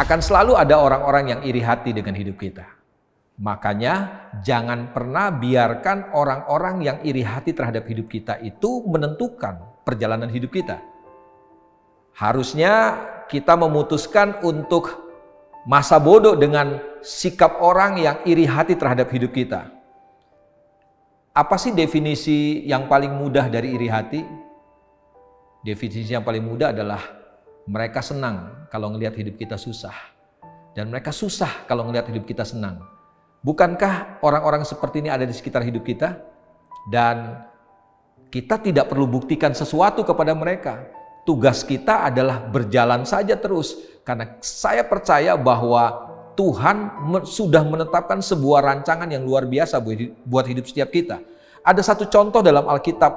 Akan selalu ada orang-orang yang iri hati dengan hidup kita. Makanya jangan pernah biarkan orang-orang yang iri hati terhadap hidup kita itu menentukan perjalanan hidup kita. Harusnya kita memutuskan untuk masa bodoh dengan sikap orang yang iri hati terhadap hidup kita. Apa sih definisi yang paling mudah dari iri hati? Definisi yang paling mudah adalah mereka senang kalau ngelihat hidup kita susah. Dan mereka susah kalau ngelihat hidup kita senang. Bukankah orang-orang seperti ini ada di sekitar hidup kita? Dan kita tidak perlu buktikan sesuatu kepada mereka. Tugas kita adalah berjalan saja terus. Karena saya percaya bahwa Tuhan sudah menetapkan sebuah rancangan yang luar biasa buat hidup setiap kita. Ada satu contoh dalam Alkitab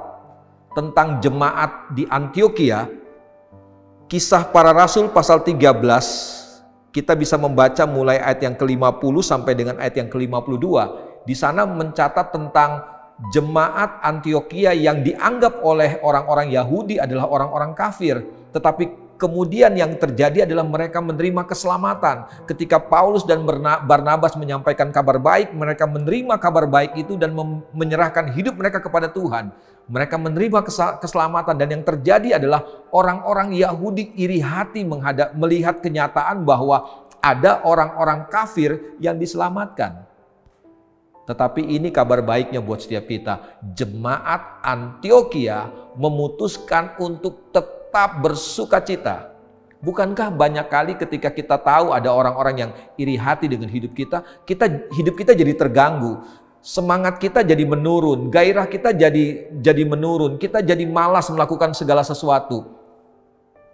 tentang jemaat di Antioquia. Kisah Para Rasul pasal 13, kita bisa membaca mulai ayat yang ke-50 sampai dengan ayat yang ke-52. Di sana mencatat tentang jemaat Antioquia yang dianggap oleh orang-orang Yahudi adalah orang-orang kafir. Tetapi kemudian yang terjadi adalah mereka menerima keselamatan. Ketika Paulus dan Barnabas menyampaikan kabar baik, mereka menerima kabar baik itu dan menyerahkan hidup mereka kepada Tuhan. Mereka menerima keselamatan dan yang terjadi adalah orang-orang Yahudi iri hati melihat kenyataan bahwa ada orang-orang kafir yang diselamatkan. Tetapi ini kabar baiknya buat setiap kita. Jemaat Antioquia memutuskan untuk tetap bersukacita. Bukankah banyak kali ketika kita tahu ada orang-orang yang iri hati dengan hidup kita jadi terganggu. Semangat kita jadi menurun, gairah kita jadi menurun, kita jadi malas melakukan segala sesuatu.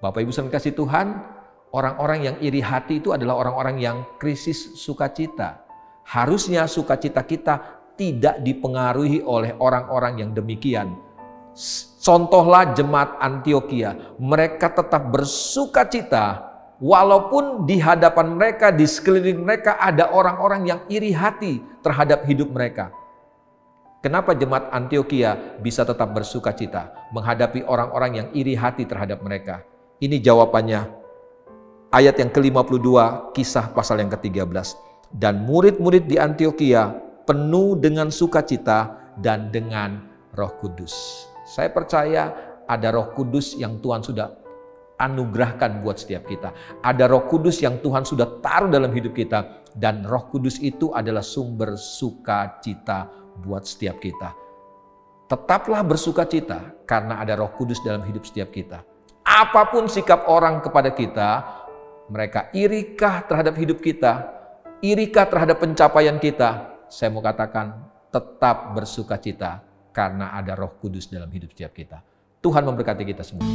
Bapak Ibu saudara kasih Tuhan, orang-orang yang iri hati itu adalah orang-orang yang krisis sukacita. Harusnya sukacita kita tidak dipengaruhi oleh orang-orang yang demikian. Contohlah jemaat Antioquia, mereka tetap bersukacita walaupun di hadapan mereka, di sekeliling mereka ada orang-orang yang iri hati terhadap hidup mereka. Kenapa jemaat Antioquia bisa tetap bersukacita menghadapi orang-orang yang iri hati terhadap mereka? Ini jawabannya. Ayat yang ke-52, Kisah pasal yang ke-13. Dan murid-murid di Antioquia penuh dengan sukacita dan dengan Roh Kudus. Saya percaya ada Roh Kudus yang Tuhan sudah anugerahkan buat setiap kita. Ada Roh Kudus yang Tuhan sudah taruh dalam hidup kita. Dan Roh Kudus itu adalah sumber sukacita buat setiap kita. Tetaplah bersukacita karena ada Roh Kudus dalam hidup setiap kita. Apapun sikap orang kepada kita, mereka irikah terhadap hidup kita, irikah terhadap pencapaian kita, saya mau katakan tetap bersukacita karena ada Roh Kudus dalam hidup setiap kita. Tuhan memberkati kita semua.